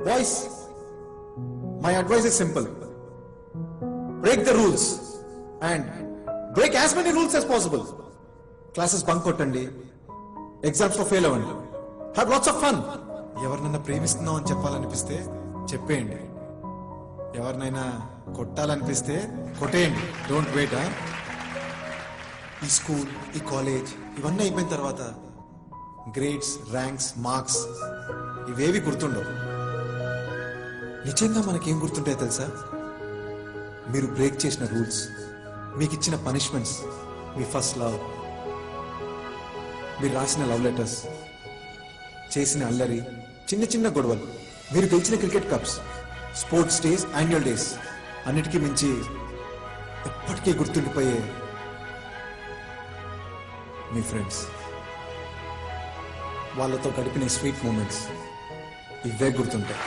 Boys, my advice is simple. Break the rules and break as many rules as possible. Classes bunk కొట్టండి, exams లో fail అవ్వండి, have lots of fun. ఎవరినైనా ప్రేమిస్తున్నాం అని చెప్పాలనిపిస్తే చెప్పేయండి, ఎవరినైనా కొట్టాలనిపిస్తే కొట్టేయండి. Don't wait. ఈ స్కూల్, ఈ కాలేజ్ ఇవన్నీ అయిపోయిన తర్వాత గ్రేడ్స్, ర్యాంక్స్, మార్క్స్ ఇవేవి గుర్తుండవు. నిజంగా మనకేం గుర్తుంటాయో తెలుసా? మీరు బ్రేక్ చేసిన రూల్స్, మీకు ఇచ్చిన పనిష్మెంట్స్, మీ ఫస్ట్ లవ్, మీరు రాసిన లవ్ లెటర్స్, చేసిన అల్లరి, చిన్న చిన్న గొడవలు, మీరు గెలిచిన cricket cups, sports days, annual days, అన్నిటికీ మించి ఎప్పటికీ గుర్తుండిపోయే మీ ఫ్రెండ్స్, వాళ్ళతో గడిపిన స్వీట్ మూమెంట్స్, ఇవే గుర్తుంటాయి.